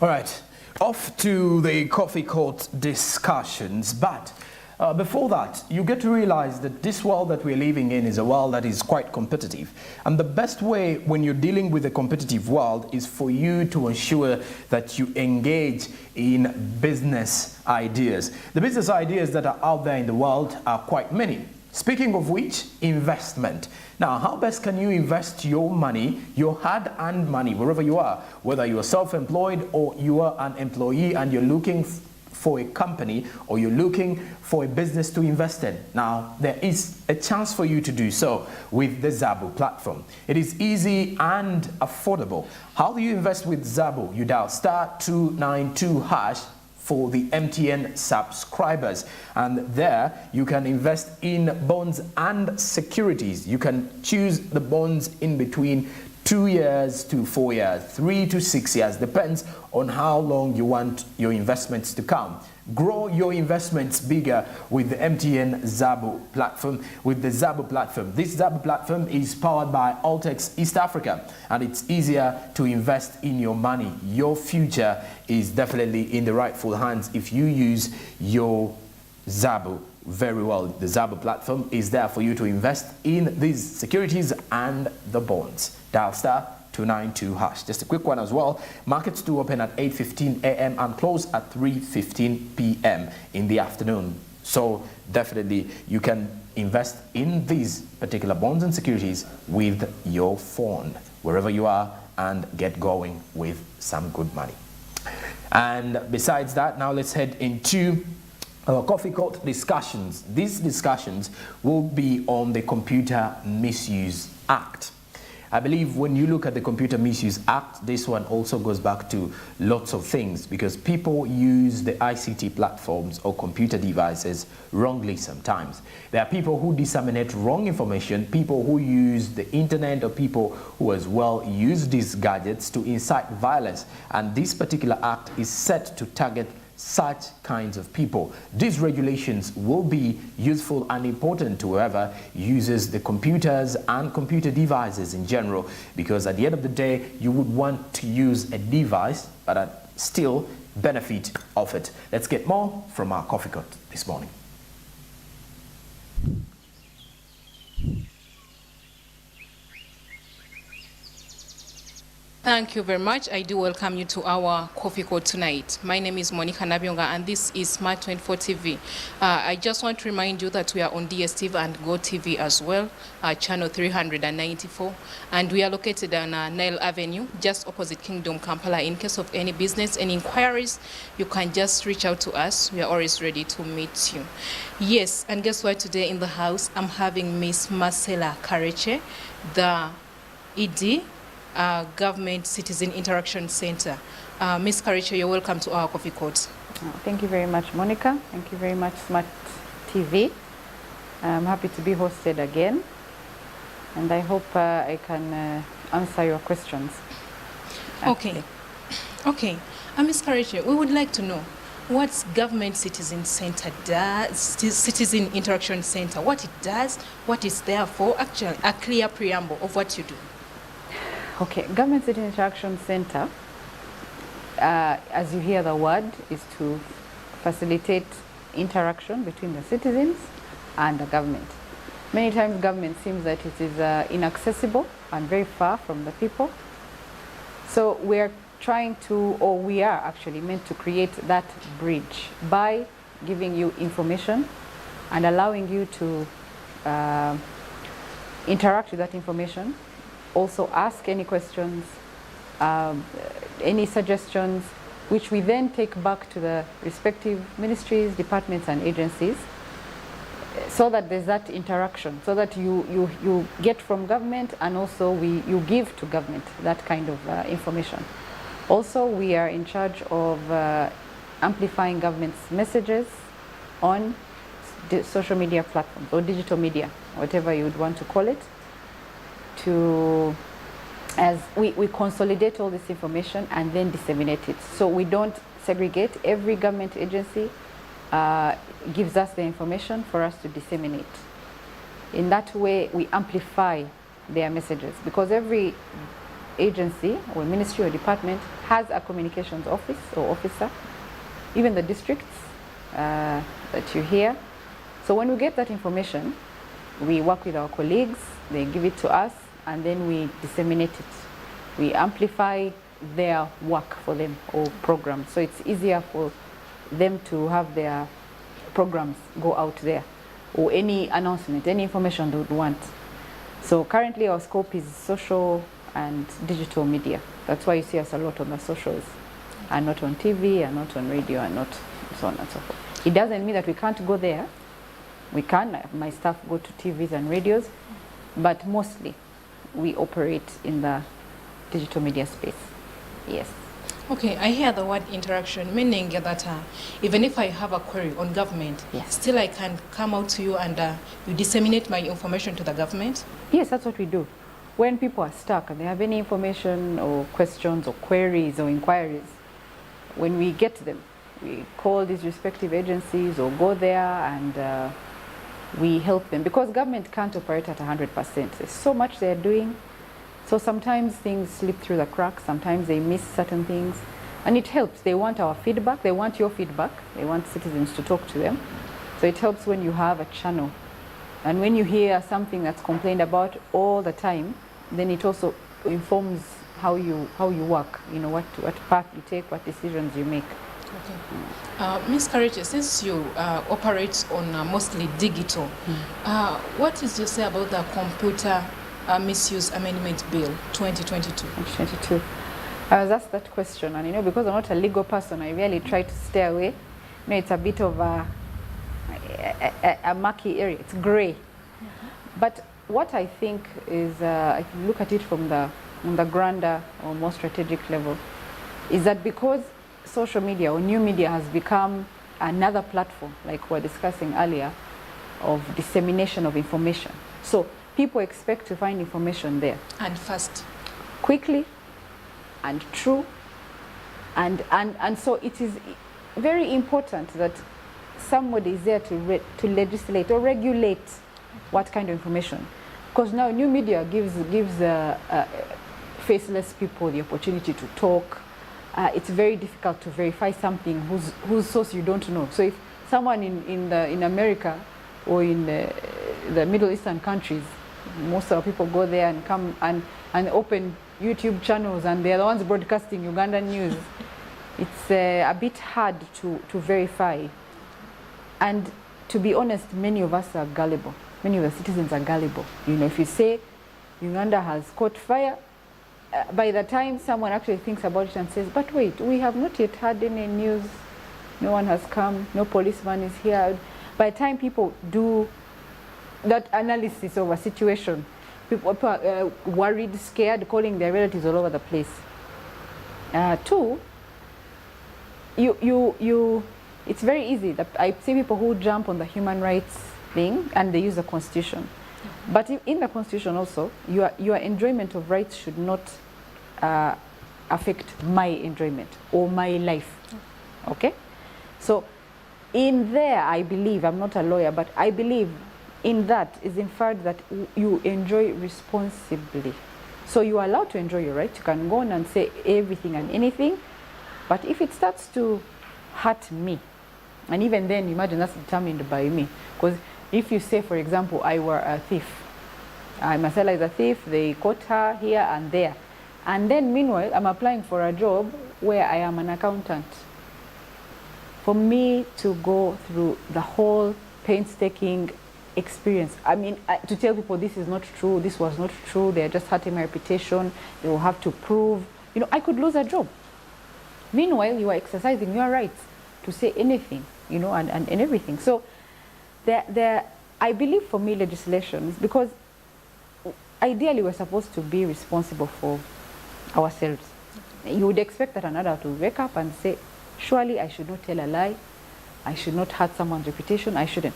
All right, off to the coffee court discussions, but before that, you get to realize that this world that we're living in is a world that is quite competitive. And the best way when you're dealing with a competitive world is for you to ensure that you engage in business ideas. The business ideas that are out there in the world are quite many. Speaking of which, investment. Now, how best can you invest your money, your hard-earned money, wherever you are, whether you are self-employed or you are an employee and you're looking for a company or you're looking for a business to invest in. Now, there is a chance for you to do so with the Zabu platform. It is easy and affordable. How do you invest with Zabu? You dial *292# for the MTN subscribers, and there you can invest in bonds and securities. You can choose the bonds in between 2 years to 4 years, 3 to 6 years, depends on how long you want your investments to come. Grow your investments bigger with the MTN Zabu platform. With the Zabu platform, this Zabu platform is powered by Altex East Africa, and it's easier to invest in your money. Your future is definitely in the rightful hands if you use your Zabu very well. The Zabu platform is there for you to invest in these securities and the bonds. Dial *292#. Just a quick one as well. Markets do open at 8:15 a.m. and close at 3:15 p.m. in the afternoon. So definitely you can invest in these particular bonds and securities with your phone, wherever you are, and get going with some good money. And besides that, now let's head into our coffee court discussions. These discussions will be on the Computer Misuse Act. I believe when you look at the Computer Misuse Act, this one also goes back to lots of things, because people use the ICT platforms or computer devices wrongly sometimes. There are people who disseminate wrong information, people who use the internet, or people who as well use these gadgets to incite violence. And this particular act is set to target such kinds of people. These regulations will be useful and important to whoever uses the computers and computer devices in general, because at the end of the day, you would want to use a device but still benefit of it. Let's get more from our coffee cut this morning. Thank you very much. I do welcome you to our coffee call tonight. My name is Monica Nabionga, and this is Smart 24 TV. I just want to remind you that we are on DSTV and GoTV as well, channel 394, and we are located on Nile Avenue, just opposite Kingdom, Kampala. In case of any business, any inquiries, you can just reach out to us. We are always ready to meet you. Yes, and guess what? Today in the house, I'm having Miss Marcella Kareche, the ED, Government Citizen Interaction Center. Ms. Kareche, you're welcome to our coffee court. Thank you very much, Monica. Thank you very much, Smart TV. I'm happy to be hosted again, and I hope I can answer your questions. Actually. Okay. Ms. Kareche, we would like to know what Government Citizen Center does, Citizen Interaction Center, what it does, what it's there for, actually, a clear preamble of what you do. Okay, Government Citizen Interaction Center, as you hear the word, is to facilitate interaction between the citizens and the government. Many times government seems that it is inaccessible and very far from the people. So we are trying to, or we are actually meant to create that bridge by giving you information and allowing you to interact with that information. Also ask any questions, any suggestions, which we then take back to the respective ministries, departments, and agencies, so that there's that interaction, so that you get from government, and also you give to government that kind of information. Also, we are in charge of amplifying government's messages on social media platforms or digital media, whatever you would want to call it. As we consolidate all this information and then disseminate it. So we don't segregate. Every government agency gives us the information for us to disseminate. In that way, we amplify their messages, because every agency or ministry or department has a communications office or officer, even the districts that you hear. So when we get that information, we work with our colleagues, they give it to us, and then we disseminate it. We amplify their work for them or programs. So it's easier for them to have their programs go out there, or any announcement, any information they would want. So currently our scope is social and digital media. That's why you see us a lot on the socials, and not on TV, and not on radio, and not so on and so forth. It doesn't mean that we can't go there. We can, my staff go to TVs and radios, but mostly we operate in the digital media space. Yes. Okay, I hear the word interaction, meaning that even if I have a query on government, Yes. still I can come out to you and you disseminate my information to the government? Yes, that's what we do. When people are stuck and they have any information or questions or queries or inquiries, when we get them, we call these respective agencies or go there and we help them, because government can't operate at 100%. There's so much they're doing. So sometimes things slip through the cracks, sometimes they miss certain things, and it helps. They want our feedback, they want your feedback, they want citizens to talk to them. So it helps when you have a channel. And when you hear something that's complained about all the time, then it also informs how you work, you know, what path you take, what decisions you make. Okay. Ms. Kareche, since you operate on mostly digital, what is to say about the Computer Misuse Amendment Bill 2022? 2022. I was asked that question, and you know, because I'm not a legal person, I really try to stay away. You know, it's a bit of a murky area. It's gray. But what I think is, I can look at it from on the grander or more strategic level, is that because social media or new media has become another platform, like we were discussing earlier, of dissemination of information. So people expect to find information there. And fast. Quickly and true. And so it is very important that somebody is there to legislate or regulate what kind of information. Because now new media gives faceless people the opportunity to talk. It's very difficult to verify something whose source you don't know. So if someone in America or in the Middle Eastern countries, most of the people go there and come and open YouTube channels, and they're the ones broadcasting Ugandan news. It's a bit hard to verify. And to be honest, many of us are gullible. Many of the citizens are gullible. You know, if you say Uganda has caught fire, by the time someone actually thinks about it and says, but wait, we have not yet had any news, no one has come, no policeman is here. By the time people do that analysis of a situation, people are worried, scared, calling their relatives all over the place. Two, it's very easy. I see people who jump on the human rights thing and they use the Constitution. But in the Constitution also, your enjoyment of rights should not affect my enjoyment or my life. Okay? So in there, I believe, I'm not a lawyer, but I believe in that is inferred that you enjoy responsibly. So you are allowed to enjoy your rights. You can go on and say everything and anything. But if it starts to hurt me, and even then, imagine that's determined by me. Because if you say, for example, I were a thief, Marcella is a thief, they caught her here and there. And then meanwhile, I'm applying for a job where I am an accountant. For me to go through the whole painstaking experience, I mean, to tell people this is not true, this was not true, they're just hurting my reputation, they will have to prove, you know, I could lose a job. Meanwhile, you are exercising your rights to say anything, you know, and everything. So I believe for me legislations, because ideally we're supposed to be responsible for ourselves. You would expect that an adult will wake up and say, surely I should not tell a lie, I should not hurt someone's reputation, I shouldn't.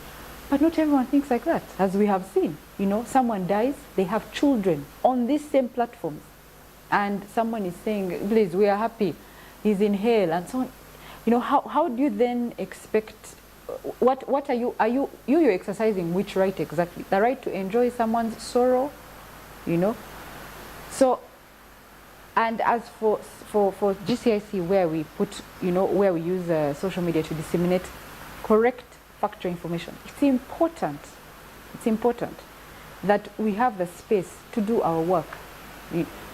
But not everyone thinks like that, as we have seen. You know, someone dies, they have children on these same platforms, and someone is saying, please, we are happy, he's in hell, and so on. You know, how do you then expect, what are you're exercising which right exactly? The right to enjoy someone's sorrow, you know? So And as for GCIC, where we put, where we use social media to disseminate correct factual information, it's important that we have the space to do our work.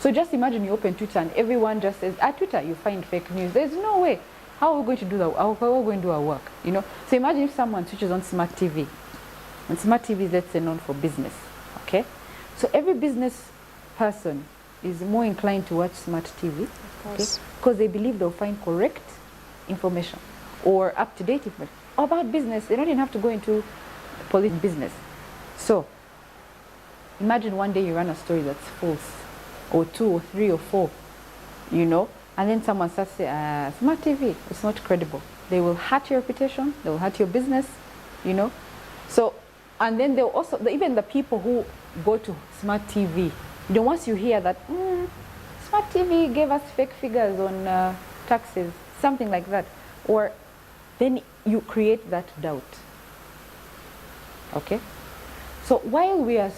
So just imagine you open Twitter and everyone just says, at Twitter you find fake news. There's no way. How are we going to do that? How are we going to do our work? So imagine if someone switches on Smart TV, and Smart TV is, let's say, known for business. Okay, so every business person is more inclined to watch Smart TV, because they believe they'll find correct information or up-to-date information about business. They don't even have to go into police business. So imagine one day you run a story that's false, or 2 or 3 or 4, and then someone starts saying, Smart TV, it's not credible. They will hurt your reputation, they will hurt your business, So, and then they'll also, even the people who go to Smart TV, once you hear that, Smart TV gave us fake figures on taxes, something like that, or then you create that doubt. Okay? So while we are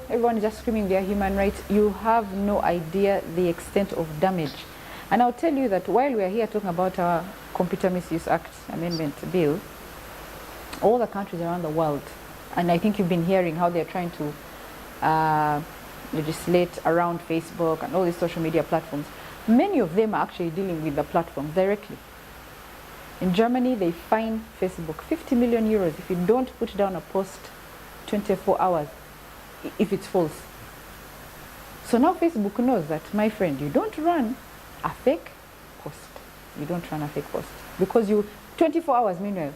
everyone is just screaming their human rights, you have no idea the extent of damage. And I'll tell you that while we are here talking about our Computer Misuse Act Amendment Bill, all the countries around the world, and I think you've been hearing how they're trying to legislate around Facebook and all these social media platforms, many of them are actually dealing with the platforms directly. In Germany, they fine Facebook 50 million euros if you don't put down a post 24 hours if it's false. So now Facebook knows that, my friend, you don't run a fake post. You don't run a fake post because 24 hours meanwhile.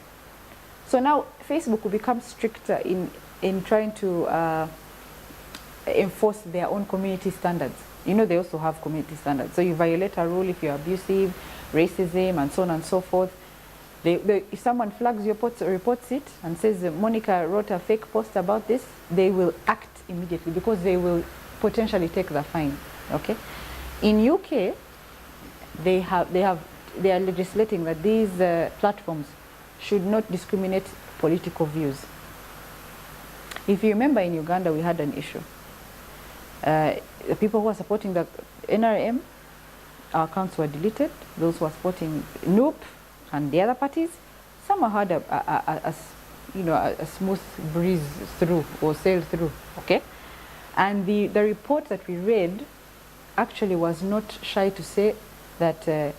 So now Facebook will become stricter in trying to enforce their own community standards. They also have community standards. So you violate a rule if you're abusive, racism, and so on and so forth. If someone flags your post or reports it and says Monica wrote a fake post about this, they will act immediately because they will potentially take the fine. Okay. In UK, they are legislating that these platforms should not discriminate political views. If you remember, in Uganda we had an issue. The people who are supporting the NRM, our accounts were deleted. Those who are supporting NUP and the other parties, somehow had a smooth breeze through or sail through. Okay, and the report that we read actually was not shy to say that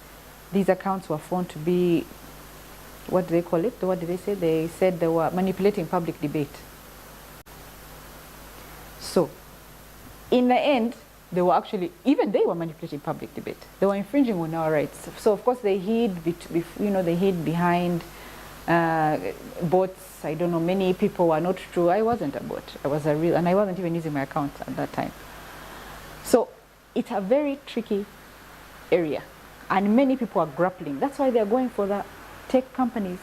these accounts were found to be, what do they call it? What did they say? They said they were manipulating public debate. So, in the end, they were actually, even they were manipulating public debate. They were infringing on our rights. So of course they hid, they hid behind bots. I don't know, many people were not true. I wasn't a bot. I was a real, and I wasn't even using my account at that time. So it's a very tricky area, and many people are grappling. That's why they're going for the tech companies.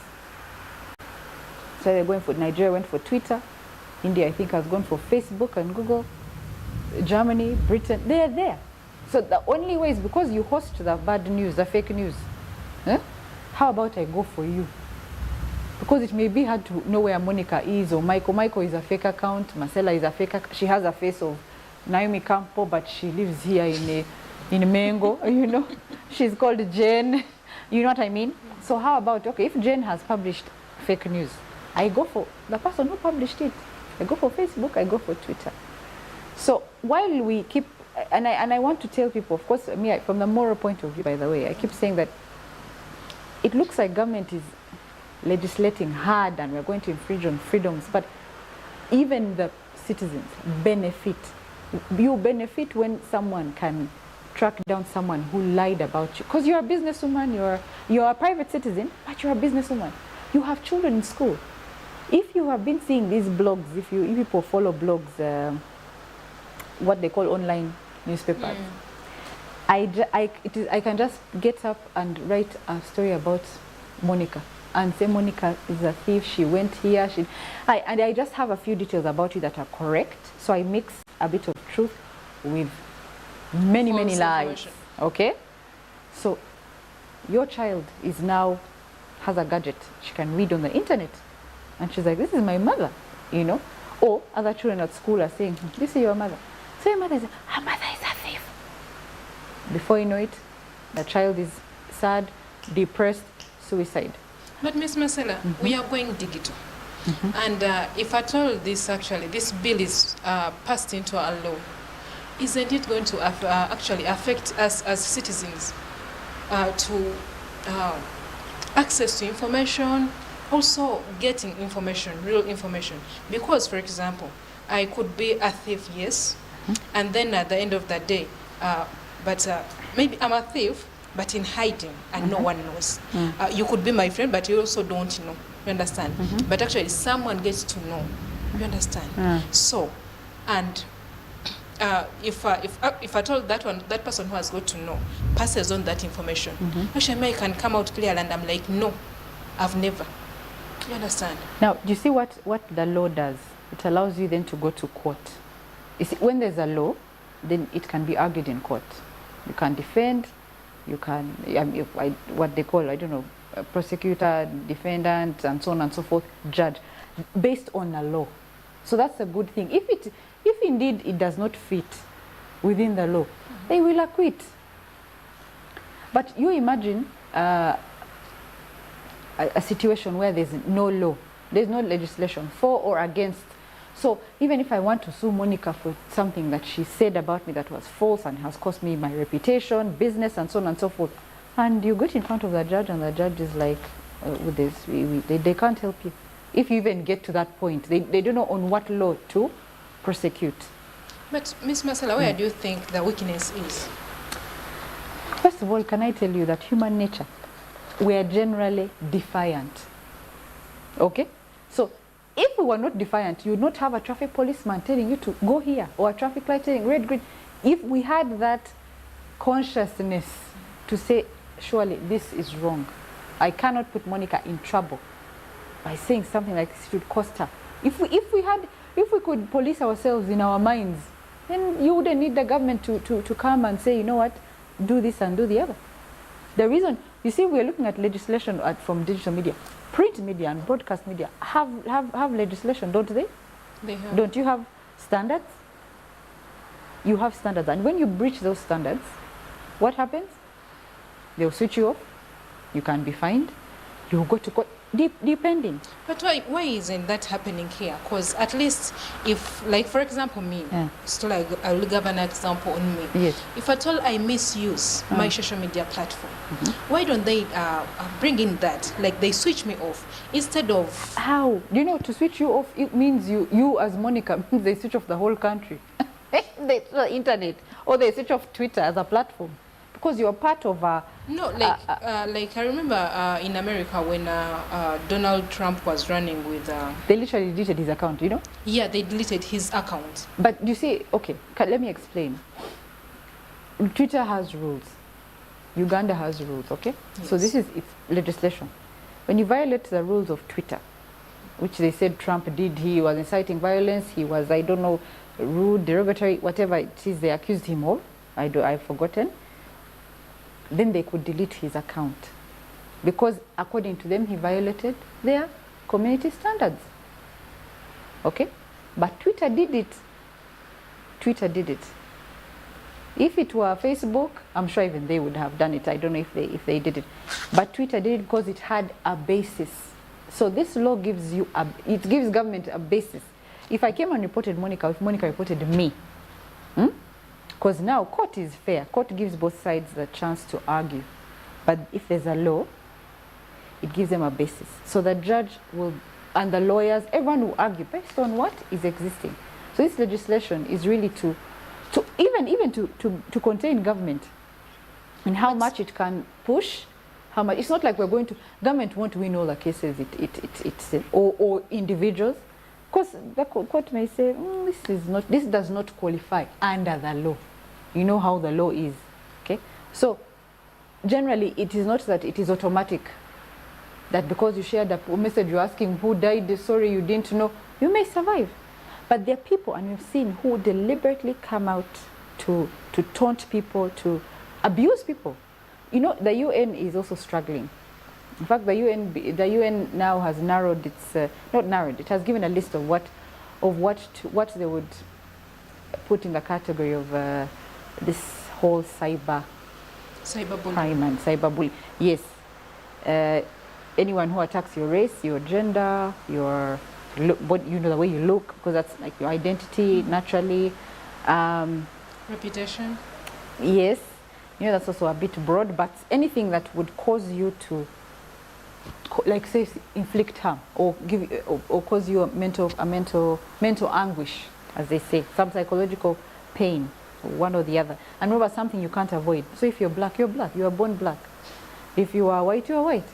So they're going for, Nigeria went for Twitter. India, I think, has gone for Facebook and Google. Germany, Britain, they're there. So the only way is because you host the bad news, the fake news. How about I go for you? Because it may be hard to know where Monica is or Michael. Michael is a fake account. Marcella is a fake account. She has a face of Naomi Campo, but she lives here in Mengo, She's called Jane. You know what I mean? So how about, okay, if Jane has published fake news, I go for the person who published it. I go for Facebook, I go for Twitter. So while we keep, and I want to tell people, of course, from the moral point of view, by the way, I keep saying that it looks like government is legislating hard and we're going to infringe on freedoms, but even the citizens benefit. You benefit when someone can track down someone who lied about you. Because you're a businesswoman, you're a private citizen, but you're a businesswoman. You have children in school. If you have been seeing these blogs, if people follow blogs, what they call online newspapers, I can just get up and write a story about Monica and say Monica is a thief, she went here, and I just have a few details about you that are correct. So I mix a bit of truth with many lies. Okay? So your child has a gadget. She can read on the internet. And she's like, this is my mother, Or other children at school are saying, this is your mother. So your mother is, her mother is a thief. Before you know it, the child is sad, depressed, suicide. But Ms. Marcella, we are going digital. And if at all this bill is passed into a law, isn't it going to actually affect us as citizens to access to information, also getting information, real information? Because, for example, I could be a thief, yes, and then at the end of the day, maybe I'm a thief, but in hiding, and no one knows. You could be my friend, but you also don't know. You understand? But actually, someone gets to know. You understand? So, and if at all that person who has got to know passes on that information, actually, I can come out clear, and I'm like, no, I've never. You understand? Now, do you see what the law does? It allows you then to go to court. You see, when there's a law, then it can be argued in court. You can defend, you can, what they call, I don't know, a prosecutor, defendant, and so on and so forth, judge, based on a law. So that's a good thing. If indeed it does not fit within the law, they will acquit. But you imagine a situation where there's no law, there's no legislation for or against. So even if I want to sue Monica for something that she said about me that was false and has cost me my reputation, business, and so on and so forth, and you get in front of the judge and the judge is like, with this, they can't help you. If you even get to that point, they don't know on what law to prosecute. But Ms. Marcella, where do you think the weakness is? First of all, can I tell you that human nature, we are generally defiant. Okay? So if we were not defiant, you would not have a traffic policeman telling you to go here, or a traffic light telling red, green. If we had that consciousness to say, surely this is wrong, I cannot put Monica in trouble by saying something like this, it would cost her. If we could police ourselves in our minds, then you wouldn't need the government to come and say, you know what, do this and do the other. The reason, you see, we're looking at legislation from digital media. Print media and broadcast media have legislation, don't they? They have. Don't you have standards? You have standards, and when you breach those standards, what happens? They'll switch you off. You can be fined. You'll go to court, depending. But why isn't that happening here? Because at least if, like, for example, me, still I will give an example on me. Yes. If at all I misuse my social media platform, why don't they bring in that? Like, they switch me off instead of... How? You know, to switch you off, it means you as Monica, they switch off the whole country. The internet, or they switch off Twitter as a platform. Because you're part of a... No, like I remember in America when Donald Trump was running with... They literally deleted his account, you know? Yeah, they deleted his account. But you see, okay, let me explain. Twitter has rules. Uganda has rules, okay? Yes. So this is its legislation. When you violate the rules of Twitter, which they said Trump did, he was inciting violence, he was, I don't know, rude, derogatory, whatever it is they accused him of, I've forgotten, then they could delete his account. Because according to them, he violated their community standards. Okay? But Twitter did it. Twitter did it. If it were Facebook, I'm sure even they would have done it. I don't know if they did it. But Twitter did it because it had a basis. So this law gives you it gives government a basis. If I came and reported Monica, if Monica reported me, because now court is fair. Court gives both sides the chance to argue. But if there's a law, it gives them a basis. So the judge will, and the lawyers, everyone will argue based on what is existing. So this legislation is really to contain government and how much it can push, how much. It's not like we're going to, government won't win all the cases or individuals. Because the court may say, this does not qualify under the law. You know how the law is, okay? So generally, it is not that it is automatic that because you shared a message, you're asking who died, sorry, you didn't know, you may survive. But there are people, and we've seen, who deliberately come out to taunt people, to abuse people. You know, the UN is also struggling. In fact, the UN now has narrowed its, not narrowed, it has given a list of what they would put in the category of this whole cyber Cyberbullying. crime and cyberbullying. Yes. Anyone who attacks your race, your gender, your look, the way you look, because that's like your identity naturally. Reputation. Yes. That's also a bit broad, but anything that would cause you to, like say, inflict harm or or cause you a mental anguish, as they say, some psychological pain, one or the other. And remember, something you can't avoid. So if you're black, you're black. You are born black. If you are white, you are white.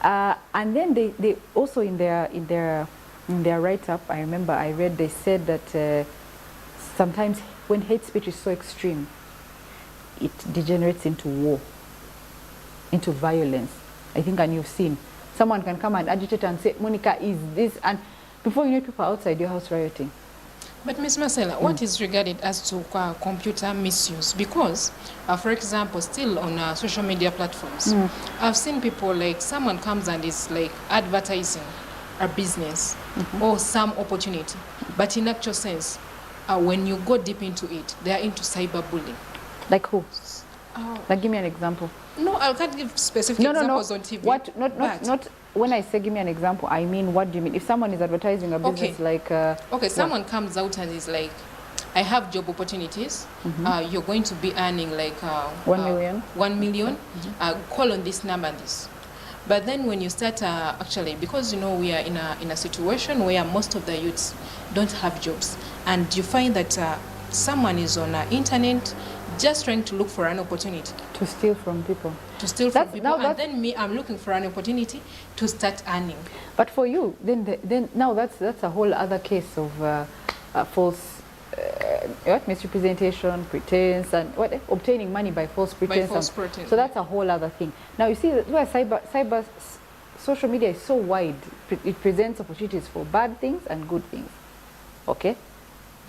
And then they also in their write-up, I remember I read, they said that sometimes when hate speech is so extreme, it degenerates into war, into violence. I think, and you've seen, someone can come and agitate and say, Monica, is this, and before you know, people outside your house rioting. But Ms. Marcella, what is regarded as to computer misuse? Because, for example, still on social media platforms, I've seen people, like someone comes and is like advertising a business or some opportunity, but in actual sense, when you go deep into it, they are into cyberbullying. Like who? Oh. Like, give me an example. No, I can't give specific examples on TV. What? Not. When I say give me an example, I mean, what do you mean? If someone is advertising a business like... okay, someone comes out and is like, I have job opportunities. You're going to be earning like... 1 million. 1 million. Call on this number and this. But then when you start actually, because we are in a situation where most of the youths don't have jobs, and you find that someone is on the internet just trying to look for an opportunity. To steal from people. To steal from people. And then me, I'm looking for an opportunity to start earning. But for you, then now that's a whole other case of false misrepresentation, pretense, and obtaining money by false pretense. By false pretense. So that's a whole other thing. Now you see where cyber social media is so wide. It presents opportunities for bad things and good things. Okay,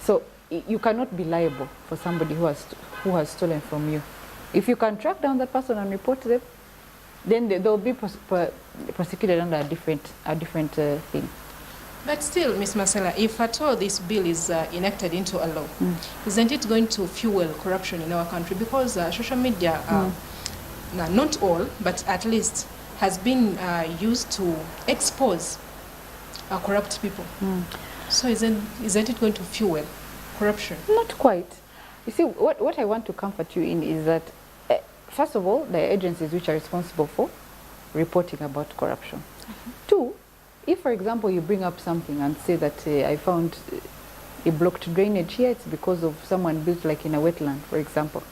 so you cannot be liable for somebody who has stolen from you. If you can track down that person and report them, then they'll be prosecuted under a different thing. But still, Ms. Marcella, if at all this bill is enacted into a law, isn't it going to fuel corruption in our country? Because social media, not all, but at least, has been used to expose corrupt people. So isn't it going to fuel corruption? Not quite. You see, what I want to comfort you in is that, first of all, there are agencies which are responsible for reporting about corruption. Two, if, for example, you bring up something and say that I found a blocked drainage here, it's because of someone built like in a wetland, for example.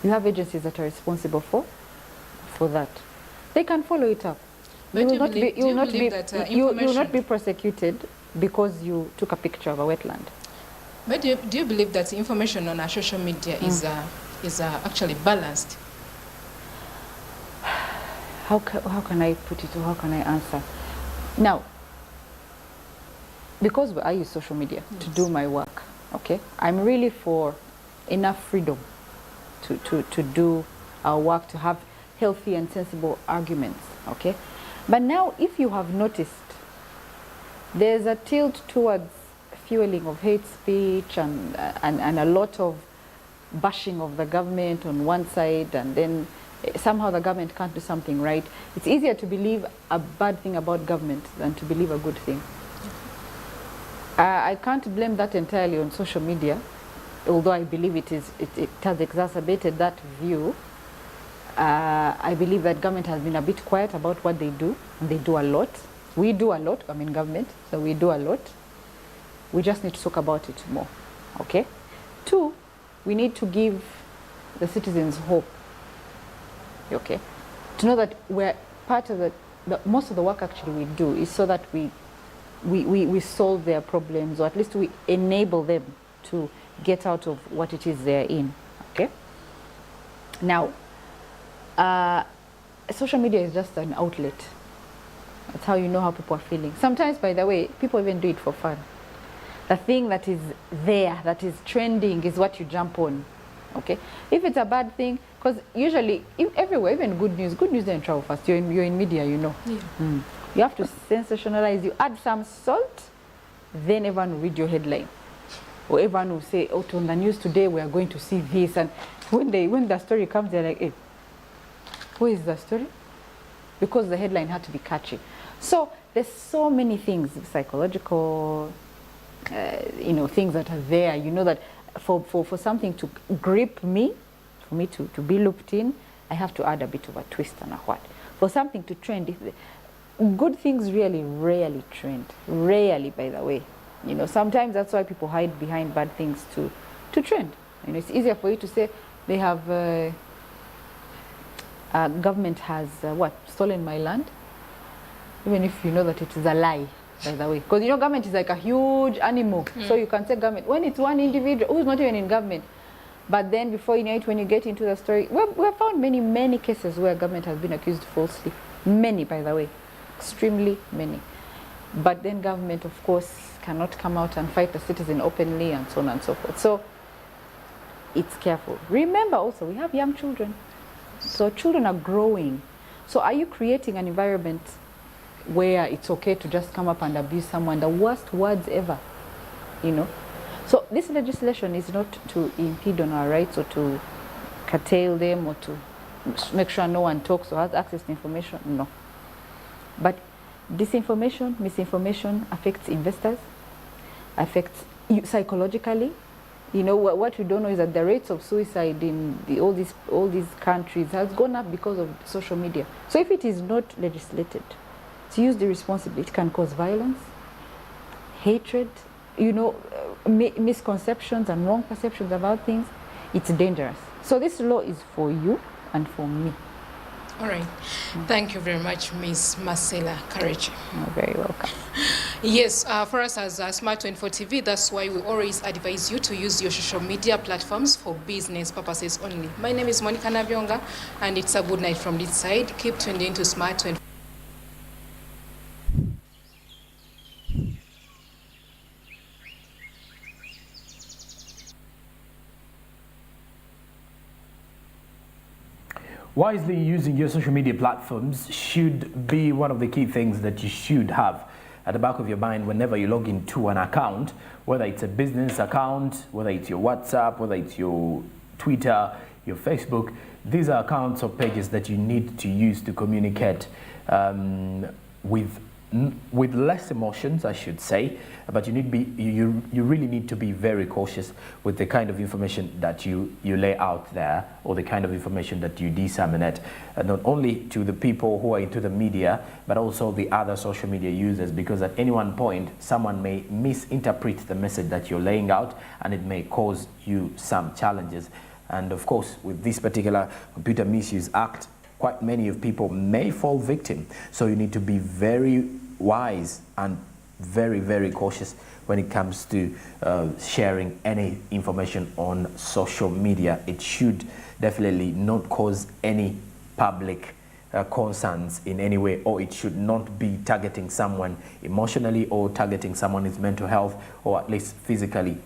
You have agencies that are responsible for that. They can follow it up. You will not be prosecuted because you took a picture of a wetland. But do you believe that information on our social media is actually balanced? How can I put it, or how can I answer? Now, because I use social media to do my work, okay, I'm really for enough freedom to do our work, to have healthy and sensible arguments, okay? But now, if you have noticed, there's a tilt towards fueling of hate speech and a lot of bashing of the government on one side, and then somehow the government can't do something right. It's easier to believe a bad thing about government than to believe a good thing. I can't blame that entirely on social media, although I believe it has exacerbated that view. I believe that government has been a bit quiet about what they do, and they do a lot. We do a lot, I mean government, so we do a lot. We just need to talk about it more, okay? Two, we need to give the citizens hope, okay? To know that we're part of most of the work actually we do is so that we solve their problems, or at least we enable them to get out of what it is they're in, okay? Now, social media is just an outlet. That's how you know how people are feeling. Sometimes, by the way, people even do it for fun. The thing that is there, that is trending, is what you jump on, okay? If it's a bad thing, because usually, everywhere, even good news doesn't travel fast. You're in media, you know. Yeah. You have to sensationalize. You add some salt, then everyone will read your headline. or everyone will say, oh, on the news today we are going to see this, and when the story comes, they're like, hey, who is the story? Because the headline had to be catchy. So there's so many things, psychological, things that are there. You know that for something to grip me, for me to be looped in, I have to add a bit of a twist and a what. For something to trend, good things really rarely trend. Rarely, by the way. Sometimes that's why people hide behind bad things to trend. It's easier for you to say they have government has stolen my land, even if you know that it is a lie, by the way. Because government is like a huge animal. So you can say government when it's one individual who's not even in government. But then before you know it, when you get into the story, we have found many cases where government has been accused falsely. Many, by the way, extremely many. But then government, of course, cannot come out and fight the citizen openly and so on and so forth. So it's careful. Remember also, we have young children. So children are growing. So are you creating an environment where it's okay to just come up and abuse someone, the worst words ever, So this legislation is not to impede on our rights or to curtail them or to make sure no one talks or has access to information, no. But disinformation, misinformation affects investors, affects you psychologically. What we don't know is that the rates of suicide in all these countries has gone up because of social media. So if it is not legislated, it's used irresponsibly, it can cause violence, hatred, misconceptions and wrong perceptions about things. It's dangerous. So this law is for you and for me. All right. Thank you very much, Ms. Marcella Karechi. You're very welcome. Yes, for us as Smart24 TV, that's why we always advise you to use your social media platforms for business purposes only. My name is Monica Nabyonga, and it's a good night from this side. Keep tuned in to Smart24. Wisely using your social media platforms should be one of the key things that you should have at the back of your mind whenever you log into an account, whether it's a business account, whether it's your WhatsApp, whether it's your Twitter, your Facebook. These are accounts or pages that you need to use to communicate with less emotions, I should say, but you really need to be very cautious with the kind of information that you lay out there, or the kind of information that you disseminate, not only to the people who are into the media, but also the other social media users, because at any one point someone may misinterpret the message that you're laying out, and it may cause you some challenges. And of course, with this particular Computer Misuse Act, quite many of people may fall victim. So you need to be very wise and very, very cautious when it comes to sharing any information on social media. It should definitely not cause any public concerns in any way, or it should not be targeting someone emotionally or targeting someone's mental health, or at least physically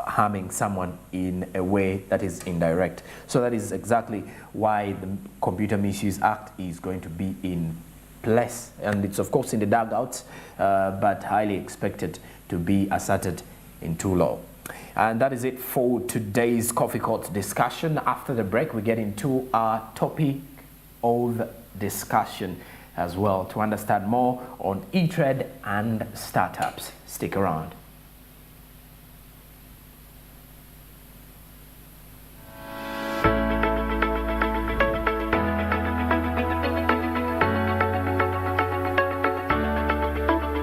harming someone in a way that is indirect. So that is exactly why the Computer Misuse Act is going to be in place, and it's of course in the dugouts, but highly expected to be asserted into law. And that is it for today's Coffee Court discussion. After the break, we get into our topic of discussion as well to understand more on e-trade and startups. Stick around.